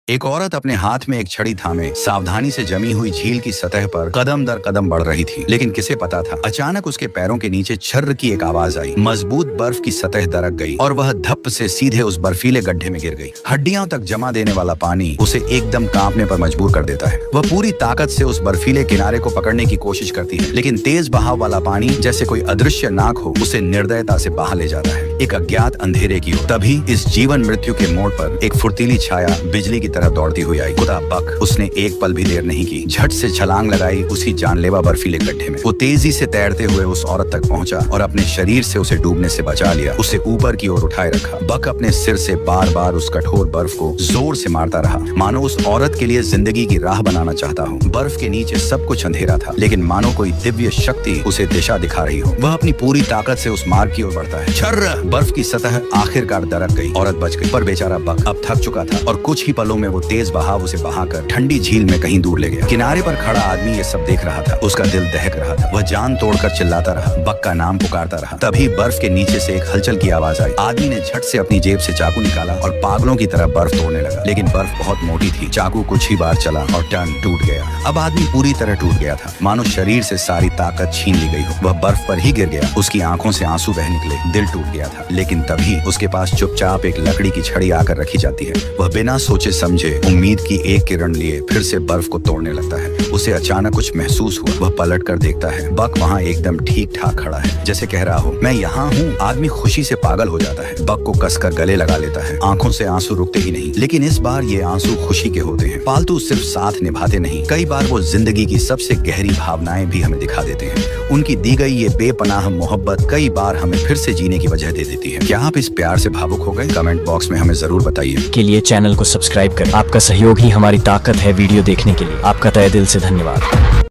एक औरत अपने हाथ में एक छड़ी थामे सावधानी से जमी हुई झील की सतह पर कदम दर कदम बढ़ रही थी, लेकिन किसे पता था अचानक उसके पैरों के नीचे छर्र की एक आवाज आई। मजबूत बर्फ की सतह दरक गई और वह धप से सीधे उस बर्फीले गड्ढे में गिर गई। हड्डियों तक जमा देने वाला पानी उसे एकदम कांपने पर मजबूर कर देता है। वह पूरी ताकत से उस बर्फीले किनारे को पकड़ने की कोशिश करती है, लेकिन तेज बहाव वाला पानी जैसे कोई अदृश्य नाक हो उसे निर्दयता से बहा ले जाता है, एक अज्ञात अंधेरे की ओर। तभी इस जीवन मृत्यु के मोड़ पर एक फुर्तीली छाया बिजली की तरह दौड़ती हुई आई। खुदा बक, उसने एक पल भी देर नहीं की, झट से छलांग लगाई उसी जानलेवा बर्फीले गड्ढे में। वो तेजी से तैरते हुए उस औरत तक पहुंचा और अपने शरीर से उसे डूबने से बचा लिया। उसे ऊपर की ओर उठाए रखा। बक अपने सिर से बार बार उस कठोर बर्फ को जोर से मारता रहा, मानो उस औरत के लिए जिंदगी की राह बनाना चाहता हो। बर्फ के नीचे सब कुछ अंधेरा था, लेकिन मानो कोई दिव्य शक्ति उसे दिशा दिखा रही हो। वह अपनी पूरी ताकत से उस मार्ग की ओर बढ़ता है। छर्र! बर्फ की सतह आखिरकार दरक गई। औरत बच गई, पर बेचारा बक अब थक चुका था और कुछ ही पलों में वो तेज बहाव उसे बहाकर ठंडी झील में कहीं दूर ले गया। किनारे पर खड़ा आदमी ये सब देख रहा था। उसका दिल दहक रहा था। वह जान तोड़कर चिल्लाता रहा, बक का नाम पुकारता रहा। तभी बर्फ के नीचे से एक हलचल की आवाज आई। आदमी ने झट से अपनी जेब से चाकू निकाला और पागलों की तरह बर्फ तोड़ने लगा, लेकिन बर्फ बहुत मोटी थी। चाकू कुछ ही बार चला और टन टूट गया। अब आदमी पूरी तरह टूट गया था, मानो शरीर से सारी ताकत छीन ली गई हो। वह बर्फ पर ही गिर गया। उसकी आंखों से आंसू बह निकले, दिल टूट गया था। लेकिन तभी उसके पास चुपचाप एक लकड़ी की छड़ी आकर रखी जाती है। वह बिना सोचे समझे उम्मीद की एक किरण लिए फिर से बर्फ को तोड़ने लगता है। उसे अचानक कुछ महसूस हुआ। वह पलट कर देखता है, बक वहाँ एकदम ठीक ठाक खड़ा है, जैसे कह रहा हो, मैं यहाँ हूँ। आदमी खुशी से पागल हो जाता है, बक को कसकर गले लगा लेता है। आंखों से आंसू रुकते ही नहीं, लेकिन इस बार ये आंसू खुशी के होते हैं। पालतू सिर्फ साथ निभाते नहीं, कई बार वो जिंदगी की सबसे गहरी भावनाएं भी हमें दिखा देते हैं। उनकी दी गई ये बेपनाह मोहब्बत कई बार हमें फिर से जीने की वजह दे देती है। क्या आप इस प्यार से भावुक हो गए? कमेंट बॉक्स में हमें जरूर बताइए। के लिए चैनल को सब्सक्राइब करें। आपका सहयोग ही हमारी ताकत है। वीडियो देखने के लिए आपका तहे दिल से धन्यवाद।